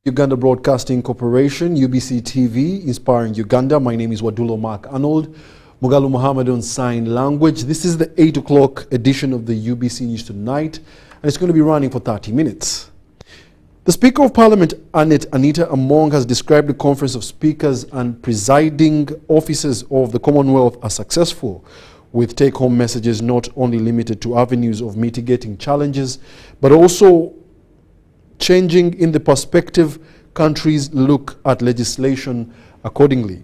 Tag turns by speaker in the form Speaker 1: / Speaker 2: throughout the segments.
Speaker 1: Uganda Broadcasting Corporation, UBC TV, inspiring Uganda. My name is Wadulo Arnold. Mugalu Muhammad on sign language. This is the 8 o'clock edition of the UBC News Tonight, and it's going to be running for 30 minutes. The Speaker of Parliament, Anita Among, has described the Conference of Speakers and Presiding Officers of the Commonwealth as successful, with take-home messages not only limited to avenues of mitigating challenges, but also changing in the perspective countries look at legislation accordingly.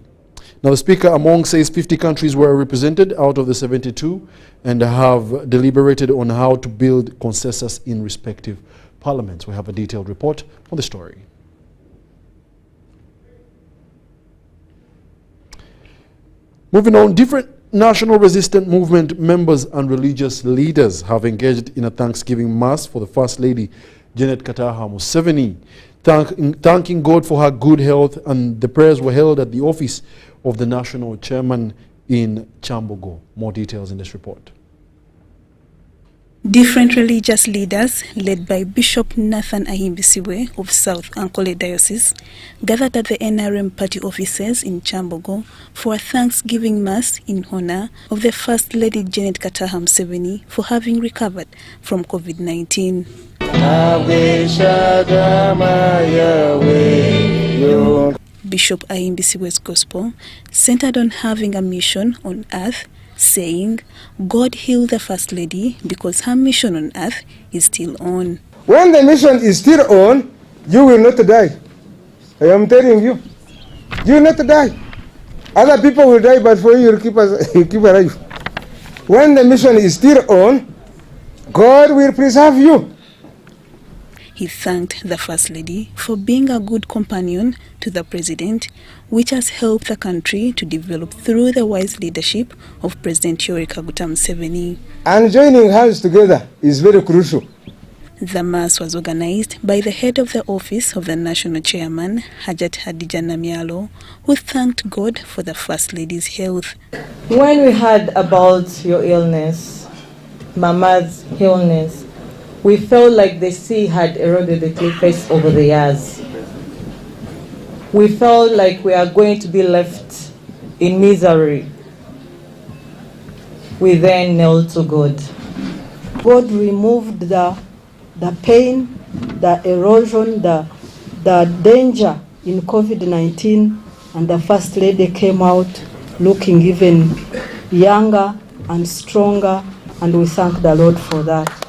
Speaker 1: Now, the Speaker Among says 50 countries were represented out of the 72 and have deliberated on how to build consensus in respective parliaments. We have a detailed report on the story. Moving on, different national resistance movement members and religious leaders have engaged in a Thanksgiving Mass for the First Lady, Janet Kataha Museveni, thanking God for her good health, and the prayers were held at the office of the national chairman in Kyambogo. More details in this report.
Speaker 2: Different religious leaders, led by Bishop Nathan Ahimbisiwe of South Ankole Diocese, gathered at the NRM party offices in Kyambogo for a Thanksgiving Mass in honor of the First Lady Janet Kataha Museveni for having recovered from COVID-19. Bishop Ahimbisiwe's gospel centered on having a mission on earth, saying, God healed the First Lady because her mission on earth is still on.
Speaker 3: When the mission is still on, you will not die. I am telling you. You will not die. Other people will die, but for you, you'll keep alive. When the mission is still on, God will preserve you.
Speaker 2: He thanked the First Lady for being a good companion to the President, which has helped the country to develop through the wise leadership of President Yoweri Kaguta Museveni.
Speaker 3: And joining hands together is very crucial.
Speaker 2: The Mass was organized by the head of the office of the national chairman, Hajat Hadija Namyalo, who thanked God for the First Lady's health.
Speaker 4: When we heard about your illness, Mama's illness, we felt like the sea had eroded the cliff face over the years. We felt like we are going to be left in misery. We then knelt to God.
Speaker 5: God removed the pain, the erosion, the danger in COVID-19, and the First Lady came out looking even younger and stronger, and we thank the Lord for that.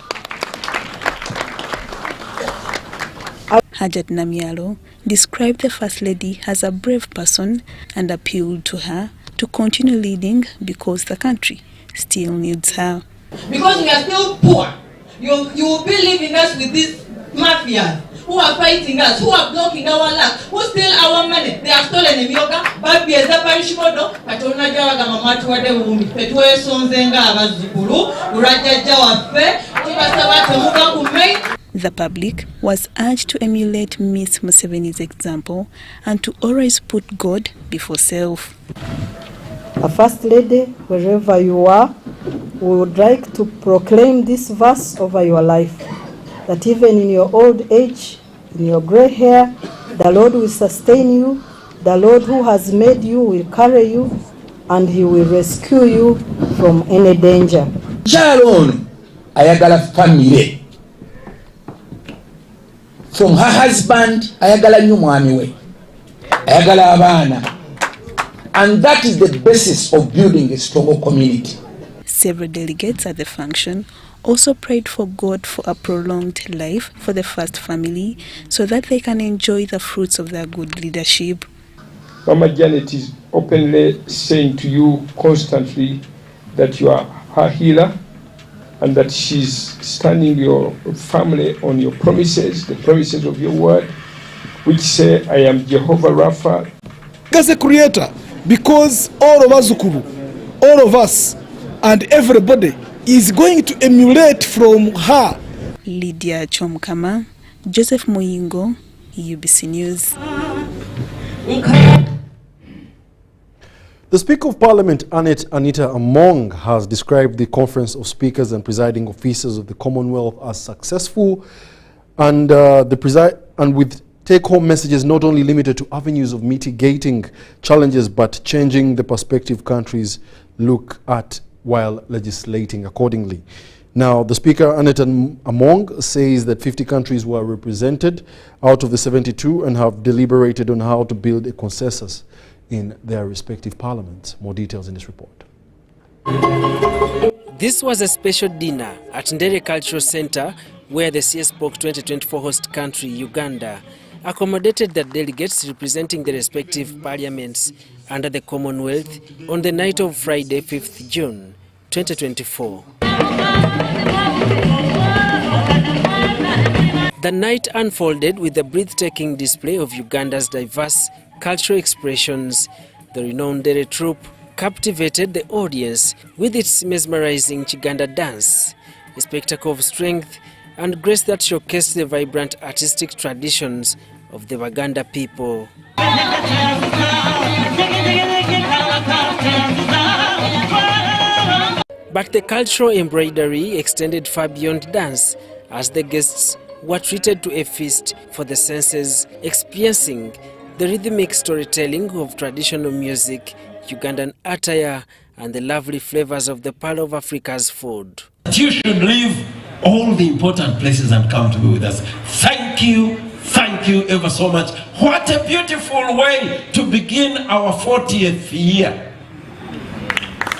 Speaker 2: Hajat Namyalo described the First Lady as a brave person and appealed to her to continue leading because the country still needs her.
Speaker 6: Because we are still poor, you will be leaving us with these mafias who are fighting us, who are blocking our land, who steal our money. They have stolen the myoga, but we as a parish modo, Patona Jawaga Mamatu Wumi, Petue Sonzenga Abazukuru, Uraja Jawafe, Tibasawata Mugakume.
Speaker 2: The public was urged to emulate Miss Museveni's example and to always put God before self.
Speaker 5: A First Lady, wherever you are, we would like to proclaim this verse over your life, that even in your old age, in your gray hair, the Lord will sustain you, the Lord who has made you will carry you, and He will rescue you from any danger.
Speaker 7: Sharon, ayagala family. From her husband, ayagala nyu mwami we, ayagala abana, and that is the basis of building a stronger community.
Speaker 2: Several delegates at the function also prayed for God for a prolonged life for the First family so that they can enjoy the fruits of their good leadership.
Speaker 8: Mama Janet is openly saying to you constantly that you are her healer, and that she's standing your family on your promises, the promises of your word, which say, I am Jehovah Rapha.
Speaker 9: As a creator, because all of us, all of us, and everybody is going to emulate from her.
Speaker 2: Lydia Chomkama, Joseph Muyingo, UBC News.
Speaker 1: The Speaker of Parliament, Anita Among, has described the Conference of Speakers and Presiding Officers of the Commonwealth as successful, and with take-home message is not only limited to avenues of mitigating challenges, but changing the perspective countries look at while legislating accordingly. Now, the Speaker, Annette Among, says that 50 countries were represented out of the 72 and have deliberated on how to build a consensus in their respective parliaments. More details in this report.
Speaker 10: This was a special dinner at Ndere Cultural Center where the CSPOC 2024 host country, Uganda, accommodated the delegates representing the respective parliaments under the Commonwealth on the night of Friday, 5th June 2024. The night unfolded with a breathtaking display of Uganda's diverse cultural expressions. The renowned Ndere troupe captivated the audience with its mesmerizing Chiganda dance, a spectacle of strength and grace that showcased the vibrant artistic traditions of the Waganda people. But the cultural embroidery extended far beyond dance, as the guests were treated to a feast for the senses, experiencing the rhythmic storytelling of traditional music, Ugandan attire, and the lovely flavors of the Pearl of Africa's food.
Speaker 11: You should leave all the important places and come to be with us. Thank you ever so much. What a beautiful way to begin our 40th year.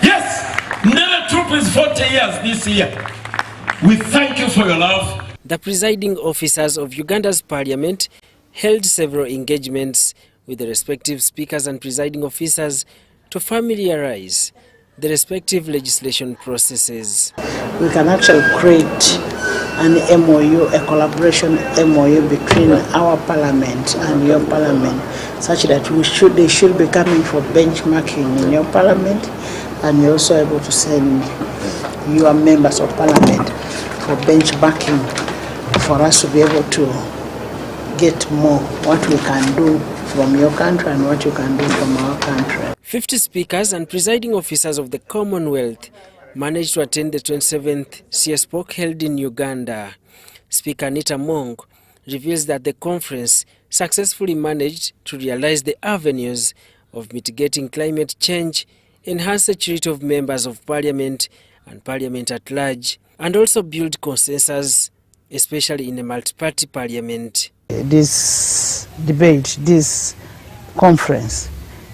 Speaker 11: Yes, Ndere Troop is 40 years this year. We thank you for your love.
Speaker 10: The presiding officers of Uganda's parliament held several engagements with the respective speakers and presiding officers to familiarize the respective legislation processes.
Speaker 12: We can actually create an MOU, a collaboration MOU between our parliament and your parliament, such that they should be coming for benchmarking in your parliament, and you're also able to send your members of parliament for benchmarking for us to be able to get more what we can do from your country and what you can do from our country.
Speaker 10: 50 speakers and presiding officers of the Commonwealth managed to attend the 27th CSPOC held in Uganda. Speaker Anita Mong reveals that the conference successfully managed to realize the avenues of mitigating climate change, enhance security of members of parliament and parliament at large, and also build consensus, especially in a multi-party parliament.
Speaker 12: This debate, this conference,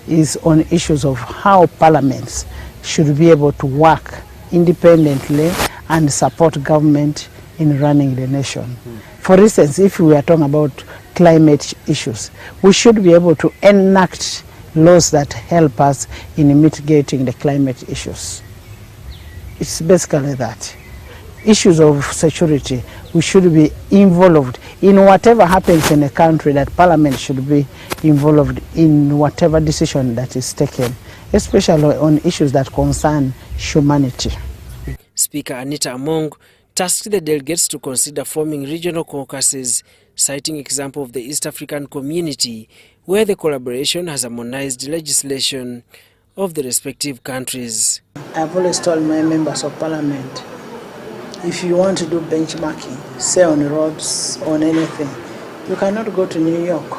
Speaker 12: is on issues of how parliaments should be able to work independently and support government in running the nation. For instance, if we are talking about climate issues, we should be able to enact laws that help us in mitigating the climate issues. It's basically that. Issues of security, we should be involved in whatever happens in a country, that parliament should be involved in whatever decision that is taken, especially on issues that concern humanity.
Speaker 10: Speaker Anita Among tasked the delegates to consider forming regional caucuses, citing example of the East African community, where the collaboration has harmonized legislation of the respective countries.
Speaker 12: I've always told my members of parliament, if you want to do benchmarking, say on roads, on anything, you cannot go to New York.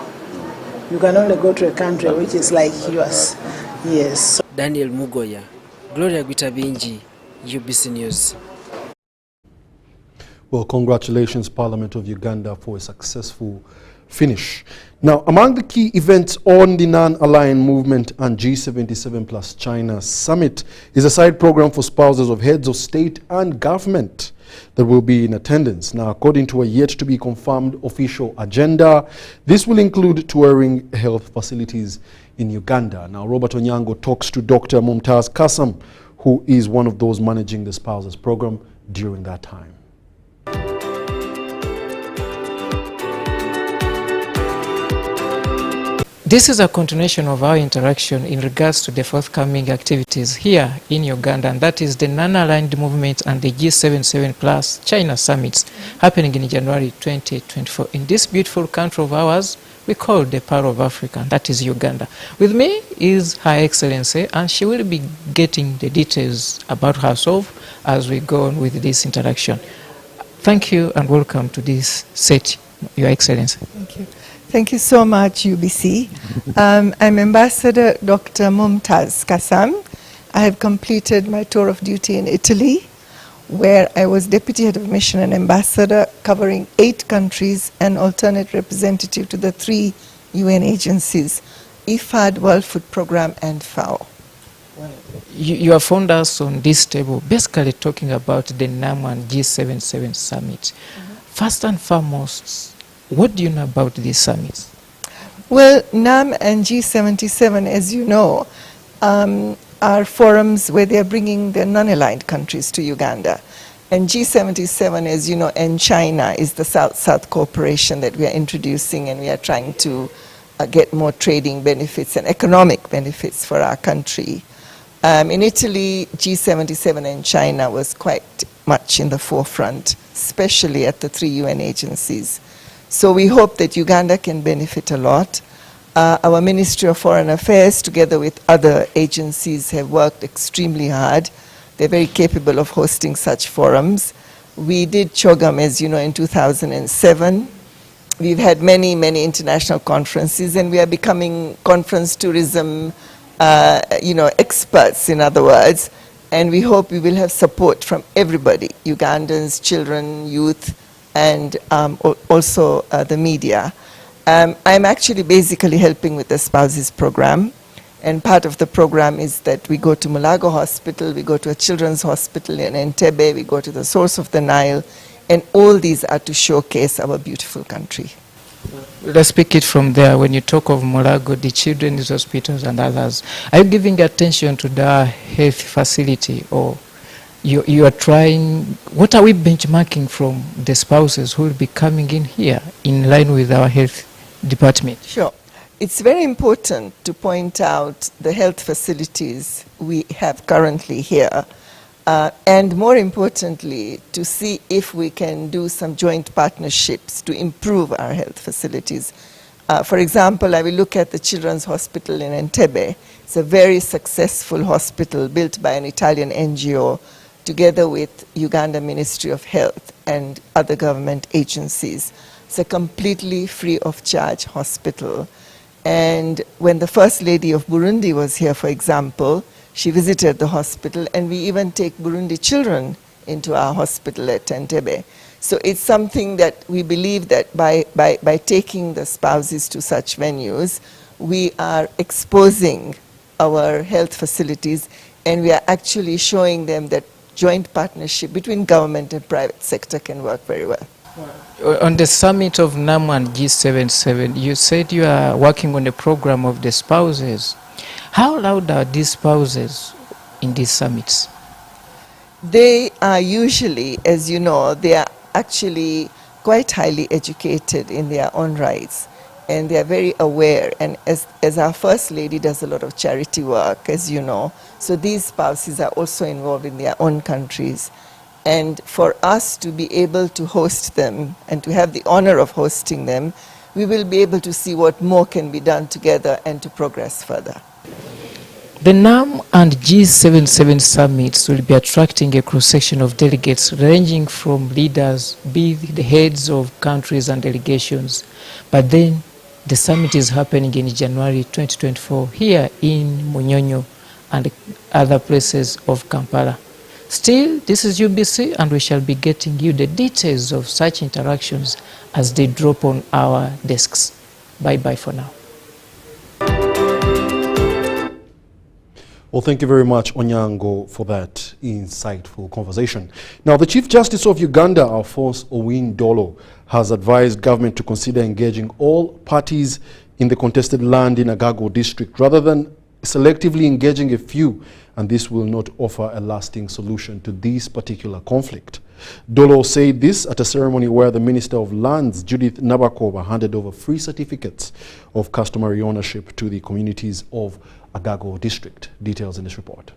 Speaker 12: You can only go to a country which is like yours. Yes.
Speaker 10: Daniel Mugoya, Gloria Gwitabinji, UBC News.
Speaker 1: Well, congratulations, Parliament of Uganda, for a successful finish. Now, among the key events on the non-aligned movement and G77 plus China summit is a side program for spouses of heads of state and government that will be in attendance. Now, according to a yet-to-be-confirmed official agenda, this will include touring health facilities in Uganda. Now, Robert Onyango talks to Dr. Mumtaz Kasam, who is one of those managing the spouses program during that time.
Speaker 13: This is a continuation of our interaction in regards to the forthcoming activities here in Uganda, and that is the non-aligned movement and the G77 plus China summits happening in January 2024 in this beautiful country of ours we call the Pearl of Africa, that is Uganda. With me is Her Excellency, and she will be getting the details about herself as we go on with this interaction. Thank you and welcome to this set, Your Excellency.
Speaker 14: Thank you. Thank you so much, UBC. I'm Ambassador Dr. Mumtaz Kasam. I have completed my tour of duty in Italy, where I was Deputy Head of Mission and Ambassador, covering 8 countries and alternate representative to the 3 UN agencies, IFAD, World Food Programme, and FAO.
Speaker 13: You have found us on this table basically talking about the NAM and G77 summit. First and foremost, what do you know about these summits?
Speaker 14: Well, NAM and G77, as you know, are forums where they are bringing the non-aligned countries to Uganda. And G77, as you know, and China is the South-South cooperation that we are introducing, and we are trying to get more trading benefits and economic benefits for our country. In Italy, G77 and China was quite much in the forefront, especially at the 3 UN agencies. So we hope that Uganda can benefit a lot. Our Ministry of Foreign Affairs, together with other agencies, have worked extremely hard. They're very capable of hosting such forums. We did CHOGM, as you know, in 2007. We've had many, many international conferences, and we are becoming conference tourism, experts, in other words. And we hope we will have support from everybody, Ugandans, children, youth, and also the media. I'm actually basically helping with the spouses program, and part of the program is that we go to Mulago Hospital, we go to a children's hospital in Entebbe, we go to the source of the Nile, and all these are to showcase our beautiful country.
Speaker 13: Let's pick it from there. When you talk of Mulago, the children's hospitals and others, are you giving attention to the health facility, or you are trying, what are we benchmarking from the spouses who will be coming in here in line with our health department?
Speaker 14: Sure. It's very important to point out the health facilities we have currently here, and more importantly, to see if we can do some joint partnerships to improve our health facilities. For example, I will look at the Children's Hospital in Entebbe. It's a very successful hospital built by an Italian NGO together with Uganda Ministry of Health and other government agencies. It's a completely free of charge hospital. And when the First Lady of Burundi was here, for example, she visited the hospital, and we even take Burundi children into our hospital at Entebbe. So it's something that we believe that by taking the spouses to such venues, we are exposing our health facilities, and we are actually showing them that joint partnership between government and private sector can work very well.
Speaker 13: On the summit of NAM and G77, you said you are working on the program of the spouses. How loud are these spouses in these summits?
Speaker 14: They are usually, as you know, they are actually quite highly educated in their own rights, and they are very aware. And as our First Lady does a lot of charity work, as you know, so these spouses are also involved in their own countries. And for us to be able to host them and to have the honor of hosting them, we will be able to see what more can be done together and to progress further.
Speaker 13: The NAM and G77 summits will be attracting a cross-section of delegates ranging from leaders, be the heads of countries and delegations. But then the summit is happening in January 2024 here in Munyonyo and other places of Kampala. Still, this is UBC, and we shall be getting you the details of such interactions as they drop on our desks. Bye-bye for now.
Speaker 1: Well, thank you very much, Onyango, for that insightful conversation. Now, the Chief Justice of Uganda, Alphonse Owin-Dolo, has advised government to consider engaging all parties in the contested land in Agago district rather than selectively engaging a few, and this will not offer a lasting solution to this particular conflict. Dolo said this at a ceremony where the Minister of Lands, Judith Nabakova, handed over free certificates of customary ownership to the communities of Agago district. Details in this report.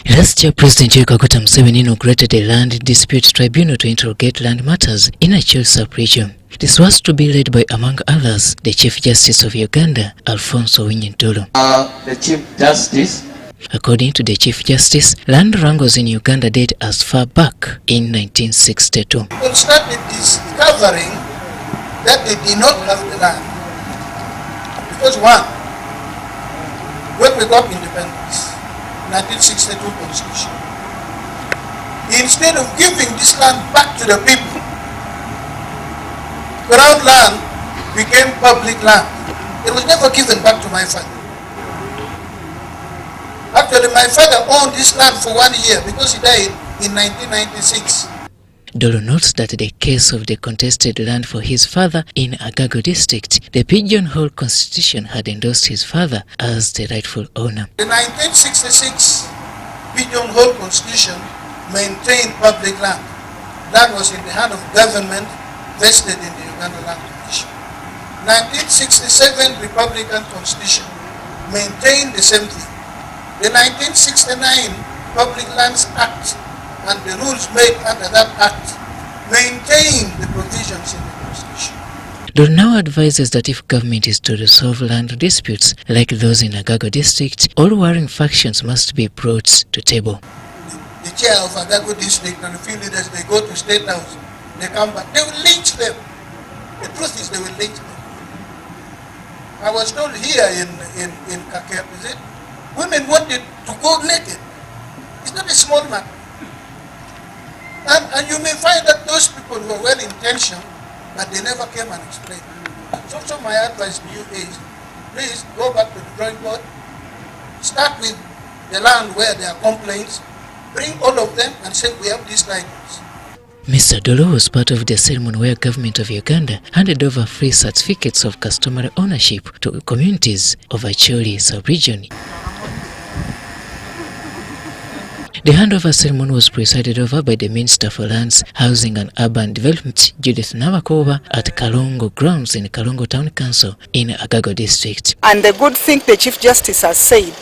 Speaker 15: Last year, President Yoweri Kaguta Museveni inaugurated a land dispute tribunal to interrogate land matters in a chill sub-region. This was to be led by, among others, the Chief Justice of Uganda, Alphonse Owin-Dolo.
Speaker 16: The Chief Justice.
Speaker 15: According to the Chief Justice, land wrangles in Uganda date as far back in 1962.
Speaker 16: We started discovering
Speaker 17: that they did not have the land. Because one, when we got independence, 1962 Constitution, instead of giving this land back to the people, ground land became public land. It was never given back to my father. Actually, my father owned this land for 1 year because he died in 1996.
Speaker 15: Dolo notes that the case of the contested land for his father in Agago district, the Pigeonhole Constitution had endorsed his father as the rightful owner.
Speaker 17: The 1966 Pigeonhole Constitution maintained public land. That was in the hand of government vested in the Uganda Land Commission. 1967 Republican Constitution maintained the same thing. The 1969 Public Lands Act and the rules made under that act maintain the provisions in the Constitution.
Speaker 15: Dolo now advises that if government is to resolve land disputes like those in Agago district, all warring factions must be brought to table.
Speaker 17: The chair of Agago district and a few leaders, they go to State House, they come back, they will lynch them. The truth is they will lynch them. I was told here in Kakep, is it? Women wanted to go naked. It's not a small matter. And you may find that those people were well-intentioned, but they never came and explained. So my advice to you is, please go back to the drawing board, start with the land where there are complaints, bring all of them and say we have these titles.
Speaker 15: Mr. Dolo was part of the ceremony where government of Uganda handed over free certificates of customary ownership to communities of Acholi sub-region. The handover ceremony was presided over by the Minister for Lands, Housing and Urban Development, Judith Nabakova, at Kalongo Grounds in Kalongo Town Council in Agago District.
Speaker 12: And the good thing the Chief Justice has said,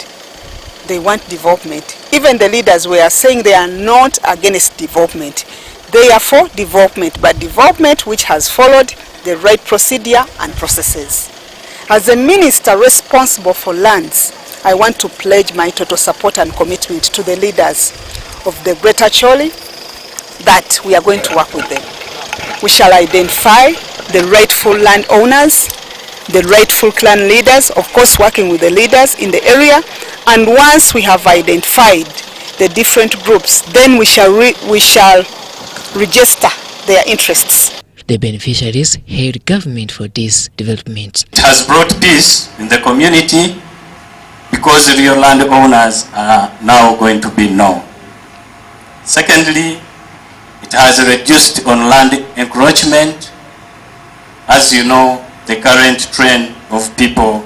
Speaker 12: they want development. Even the leaders were saying they are not against development. They are for development, but development which has followed the right procedure and processes. As a minister responsible for lands, I want to pledge my total support and commitment to the leaders of the Greater Acholi that we are going to work with them. We shall identify the rightful landowners, the rightful clan leaders, of course working with the leaders in the area, and once we have identified the different groups, then we shall register their interests.
Speaker 15: The beneficiaries hailed government for this development.
Speaker 16: It has brought peace in the community because real landowners are now going to be known. Secondly, it has reduced on land encroachment. As you know, the current trend of people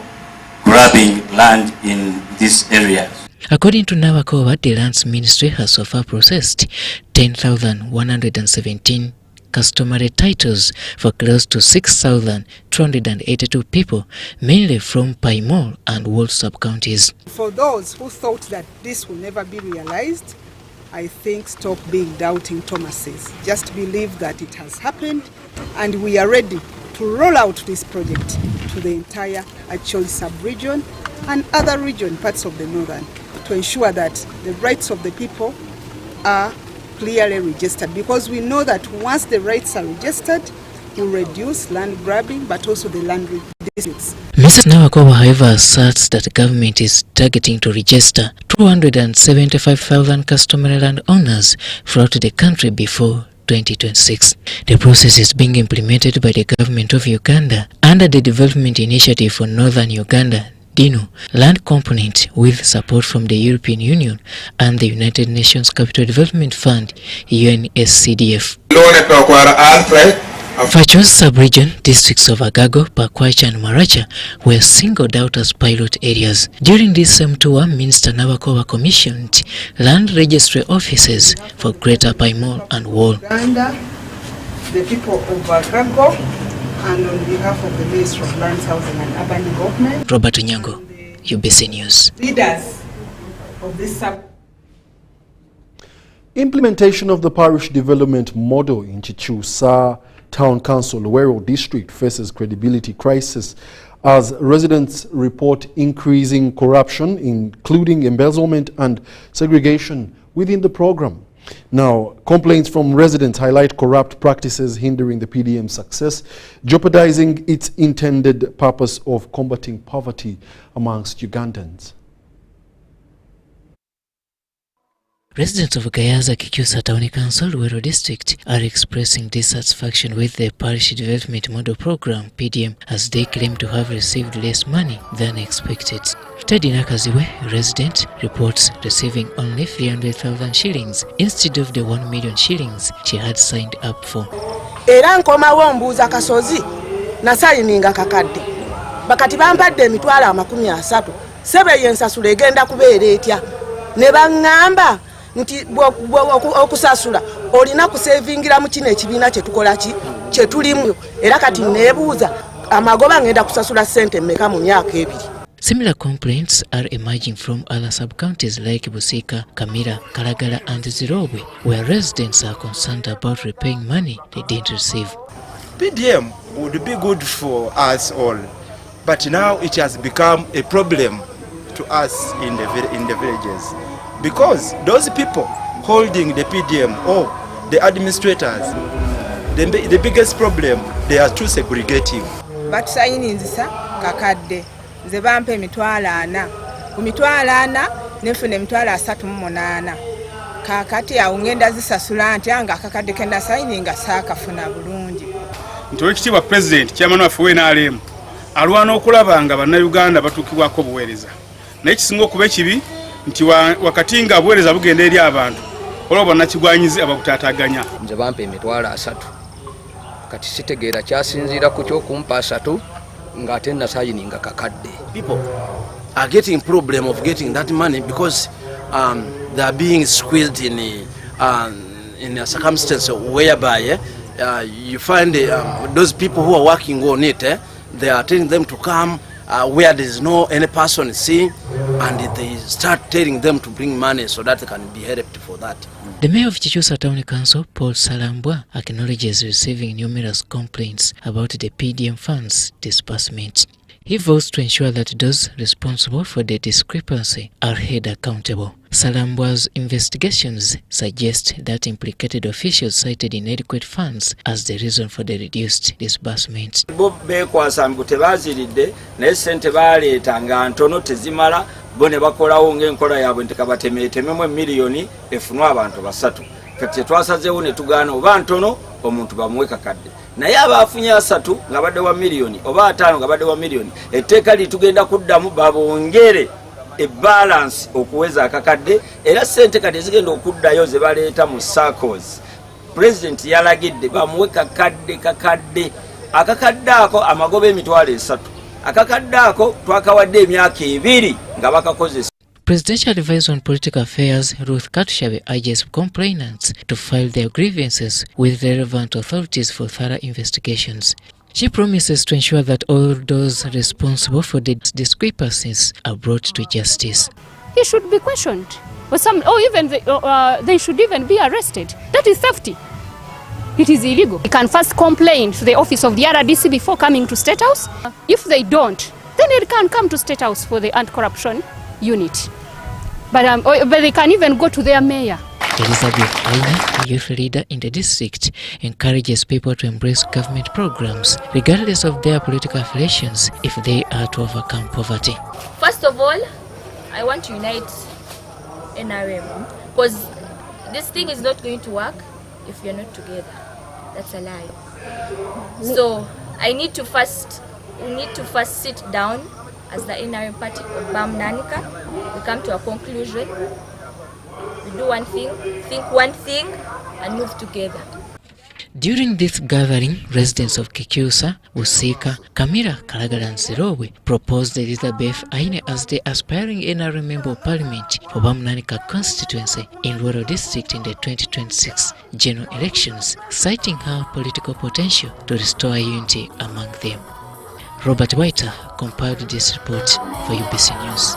Speaker 16: grabbing land in this area.
Speaker 15: According to Nabakova, the Lands Ministry has so far processed 10,117 customary titles for close to 6,282 people, mainly from Paimol and Wall sub-counties.
Speaker 12: For those who thought that this will never be realized, I think stop being doubting Thomases. Just believe that it has happened and we are ready to roll out this project to the entire Acholi sub-region and other region parts of the northern to ensure that the rights of the people are clearly registered, because we know that once the rights are registered, will reduce land grabbing, but also the land disputes.
Speaker 15: Mrs. Nabakova, however, asserts that the government is targeting to register 275,000 customary land owners throughout the country before 2026. The process is being implemented by the government of Uganda under the Development Initiative for Northern Uganda, DINO, land component with support from the European Union and the United Nations Capital Development Fund, UNSCDF. Facho's sub-region districts of Agago, Pakwacha and Maracha were singled out as pilot areas. During this same tour, Minister Nabakova commissioned land registry offices for Greater Paimol and Wall.
Speaker 12: Uganda, the people of Agago, and on behalf of the Ministry of Lands, Housing and Urban Development,
Speaker 15: Robert Onyango, UBC News.
Speaker 12: Leaders of this sub.
Speaker 1: Implementation of the parish development model in Chichusa Town Council, Luwero District faces credibility crisis as residents report increasing corruption, including embezzlement and segregation within the program. Now, complaints from residents highlight corrupt practices hindering the PDM's success, jeopardizing its intended purpose of combating poverty amongst Ugandans.
Speaker 15: Residents of Gayaza Kikyusa Town Council, Luwero District, are expressing dissatisfaction with the Parish Development Model Program, PDM, as they claim to have received less money than expected. Teddy Nakaziwe, resident, reports receiving only 300,000 shillings instead of the 1 million shillings she had signed up for.
Speaker 18: Era nkomawo mbuuza kasozi nasayininga kakadde bakati bampadde emitwalo 30 sebe yensasula egenda kubeera etya ne baŋŋamba nti okusasula olina kusevingira mu kino ekibiina kyetukola kyetulimu era kati neebuuza amagoba ngenda kusasula ssente mmeka mu myaka 2.
Speaker 15: Similar complaints are emerging from other sub-counties like Busika, Kamira, Kalagala and Zirobwe, where residents are concerned about repaying money they didn't receive.
Speaker 19: PDM would be good for us all, but now it has become a problem to us in the villages. Because those people holding the PDM or the administrators, the biggest problem, they are too segregative.
Speaker 20: But sayinzisa kakadde ze bampe emitwalo 4 ku mitwalo 4 nefuna emitwalo 38 kakati awo ngenda zisasula ntya nga kakadde kenda sayininga saakafuna bulungi.
Speaker 21: Nti Oweekitiibwa President chairman waffe w'NRM alwana okulaba nga bannayuganda batuukibwako obuweereza. Naye kisinga okuba ekibi nti wakati nga obuweereza bugenda eri abantu olwo bannakigwanyizi abakutaataganya.
Speaker 22: Nze bampa emitwalo 3 kati sitegeera kyasinziira ku ky'okumpa 3 ng'ate nasayininga kakadde.
Speaker 23: People are getting problem of getting that money because they are being squeezed in a circumstance whereby you find those people who are working on it, they are telling them to come where there is no any person seeing, and they start telling them to bring money so that they can be helped for that.
Speaker 15: The Mayor of Kikyusa Town Council, Paul Salambwa, acknowledges receiving numerous complaints about the PDM funds disbursement. He vows to ensure that those responsible for the discrepancy are held accountable. Salambwa's investigations suggest that implicated officials cited inadequate funds as the reason for the reduced disbursement.
Speaker 24: Bo bekwasa mbu tebaziridde naye ssente baaleetanga ntono tezimala bo ne bakolawo ng'enkola yaabwe nti kabatemeetememu emiliyoni efunwa abantu 3. Kati twasazeewo ne tugaana oba ntono omuntu bamuwe kakadde. Naye abaafunye 3 nga badde wa miliyoni oba 5 nga badde wa miliyoni, etteeka litugenda kuddamu babongere balance okuweza akakadde era ssente kati zigenda okuddayo ze baleeta mu circles. President yalagidde bamuwe kakadde akakadde ako amagoba emitwalo 3 akakadde ako twakawadde emyaka 2 nga bakakozesa.
Speaker 15: Presidential Advisor on Political Affairs Ruth Katushabe urges complainants to file their grievances with relevant authorities for thorough investigations. She promises to ensure that all those responsible for the discrepancies are brought to justice.
Speaker 25: He should be questioned, or even they should even be arrested. That is theft. It is illegal. You can first complain to the office of the RDC before coming to State House. If they don't, then they can come to State House for the anti-corruption unit. But they can even go to their mayor.
Speaker 15: Elizabeth Aina, a youth leader in the district, encourages people to embrace government programs regardless of their political affiliations if they are to overcome poverty.
Speaker 26: First of all, I want to unite NRM because this thing is not going to work if you're not together. That's a lie. So we need to first sit down as the NRM party of BAM Nanika. We come to a conclusion. We do one thing, think one thing, and move together.
Speaker 15: During this gathering, residents of Kikyusa, Busika, Kamira, Kalagala and Zirobwe proposed Elizabeth Aine as the aspiring NRM Member of Parliament for Bamnanika constituency in Luwero District in the 2026 general elections, citing her political potential to restore unity among them. Robert Whiter compiled this report for UBC News.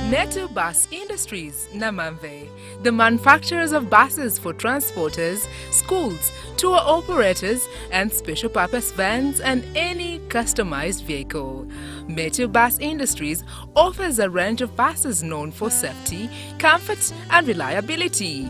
Speaker 3: Metu Bus Industries, Namamve, the manufacturers of buses for transporters, schools, tour operators, and special purpose vans and any customized vehicle. Metu Bus Industries offers a range of buses known for safety, comfort, and reliability.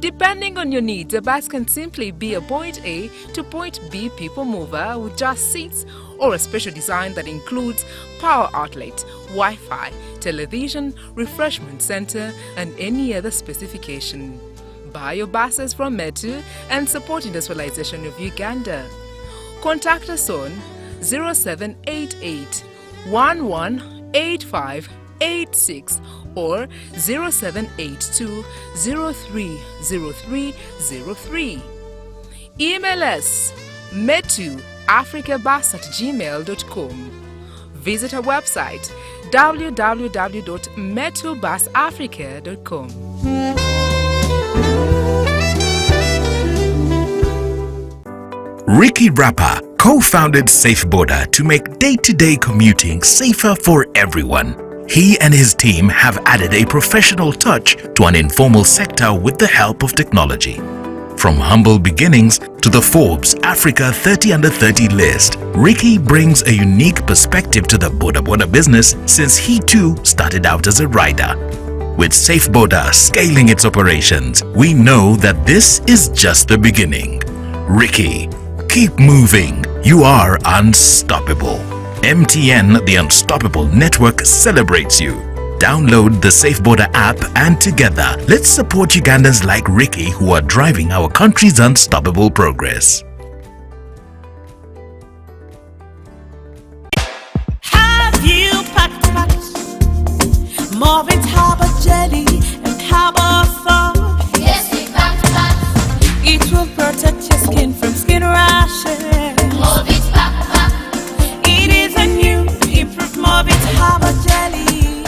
Speaker 3: Depending on your needs, a bus can simply be a point A to point B people mover with just seats, or a special design that includes power outlet, Wi-Fi, television, refreshment center, and any other specification. Buy your buses from Metu and support industrialization of Uganda. Contact us on 0788 118586 or 0782 030303. Email us metuafricabus@gmail.com. Visit our website www.metubusafrica.com.
Speaker 4: Ricky Rapper co-founded Safe Border to make day-to-day commuting safer for everyone. He and his team have added a professional touch to an informal sector with the help of technology. From humble beginnings to the Forbes Africa 30 Under 30 list, Ricky brings a unique perspective to the Boda Boda business since he too started out as a rider. With Safe Border scaling its operations, we know that this is just the beginning. Ricky, keep moving. You are unstoppable. MTN, the Unstoppable Network, celebrates you. Download the Safe Border app and together, let's support Ugandans like Ricky who are driving our country's unstoppable progress.
Speaker 5: Have you packed Morvin's Harbour Jelly and Harbour Soap? Yes, we packed. It will protect your skin from skin rashes. Morvin's pack. It is a new improved Morvin's Harbour Jelly.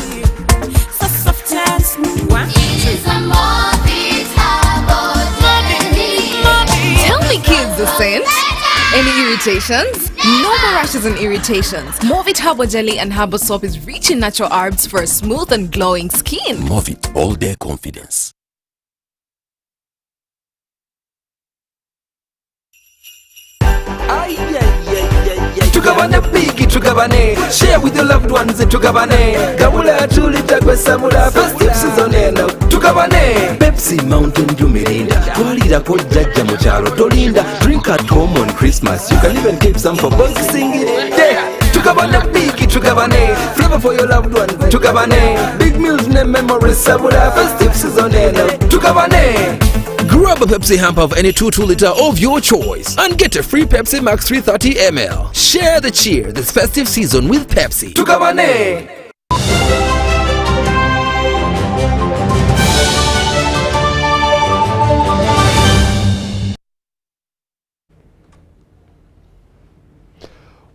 Speaker 5: So soft and smooth. It is a Morvin's Harbour Jelly.
Speaker 6: Tell me, kids, the scent. Any irritations? No more rashes and irritations. Movit Harbour Jelly and Harbour Soap is rich in natural herbs for a smooth and glowing skin.
Speaker 7: Movit all day confidence.
Speaker 8: Tugabane bigi tugabane, share with your loved ones tugabane. Gabula tulita kwesamula festive season eno tugabane. Pepsi Mountain Dew Mirinda, twalira ko jajja mu kyalo tolinda. Drink at home on Christmas, you can even keep some for Boxing Day. Tugabane bigi tugabane, flavor for your loved ones tugabane. Big meals ne memories sabula festive season eno tugabane.
Speaker 7: Grab a Pepsi hamper of any 2 liter of your choice and get a free Pepsi Max 330 ml. Share the cheer this festive season with Pepsi.
Speaker 8: Tugabane!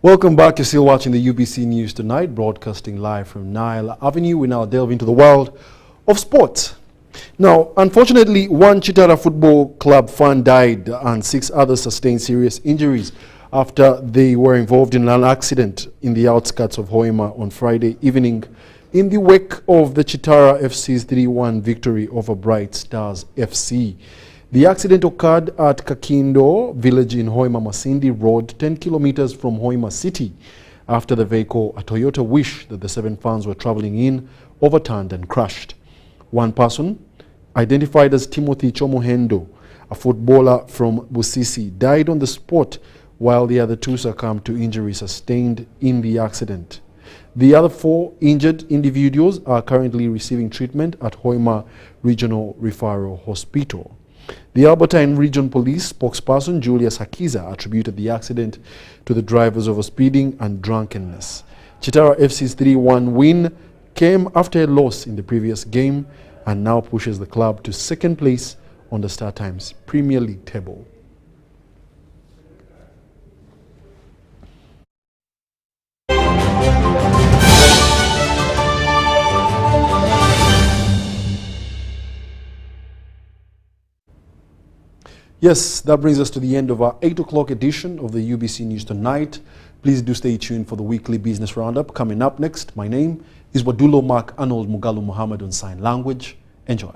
Speaker 1: Welcome back. You're still watching the UBC News Tonight, broadcasting live from Nile Avenue. We now delve into the world of sports. Now, unfortunately, one Chitara Football Club fan died and 6 others sustained serious injuries after they were involved in an accident in the outskirts of Hoima on Friday evening in the wake of the Chitara FC's 3-1 victory over Bright Stars FC. The accident occurred at Kakindo village in Hoima Masindi Road, 10 kilometers from Hoima City, after the vehicle, a Toyota Wish that the 7 fans were traveling in, overturned and crashed. One person, identified as Timothy Chomohendo, a footballer from Busisi, died on the spot, while the other 2 succumbed to injuries sustained in the accident. The other 4 injured individuals are currently receiving treatment at Hoima Regional Referral Hospital. The Albertine Region Police spokesperson Julius Hakiza attributed the accident to the driver's overspeeding and drunkenness. Chitara FC's 3-1 win came after a loss in the previous game and now pushes the club to 2nd place on the Star Times Premier League table. Yes, that brings us to the end of our 8 o'clock edition of the UBC News Tonight. Please do stay tuned for the weekly business roundup. Coming up next, my name is Wadulo Mark Arnold Mugalu Muhammad on Sign Language. Enjoy.